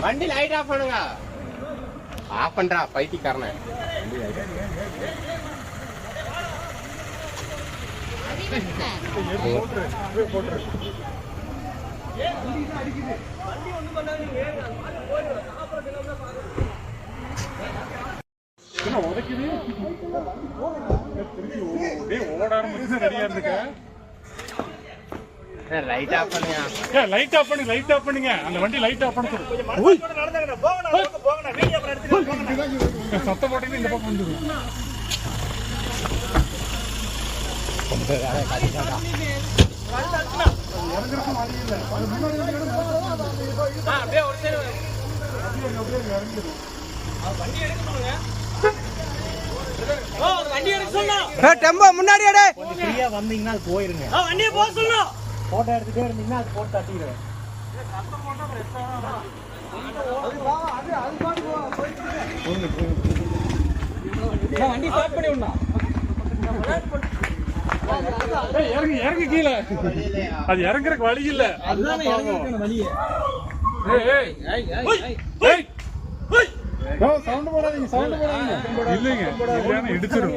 வண்டி light off பண்ணுங்க. Of பண்றா பைத்தியக்காரன. லைட் ஆஃப் பண்ணுங்க. லைட் ஆஃப் பண்ணுங்க. லைட் ஆஃப் பண்ணுங்க. அந்த வண்டி லைட் ஆஃப் பண்ணுங்க. சத்தம் போட்டீங்க இந்த பக்கம் வந்துடும். டெம்போ முன்னாடி எடு. ஃப்ரீயா வந்தீங்கன்னா அது போயிருங்க. வண்டியை போக சொல்லணும். போட்டோ எடுத்துட்டே இருந்தீங்கன்னா அது போட்டு தட்டிடுவேன். வண்டி ஸ்டார்ட் பண்ணி விடணும். இறங்கு கீழே. அது இறங்குறதுக்கு வழி இல்ல. அதுதான் இறங்குறதுக்கான வழியே. சவுண்ட் போடாதீங்க. இல்லைங்க இடிச்சிடும்.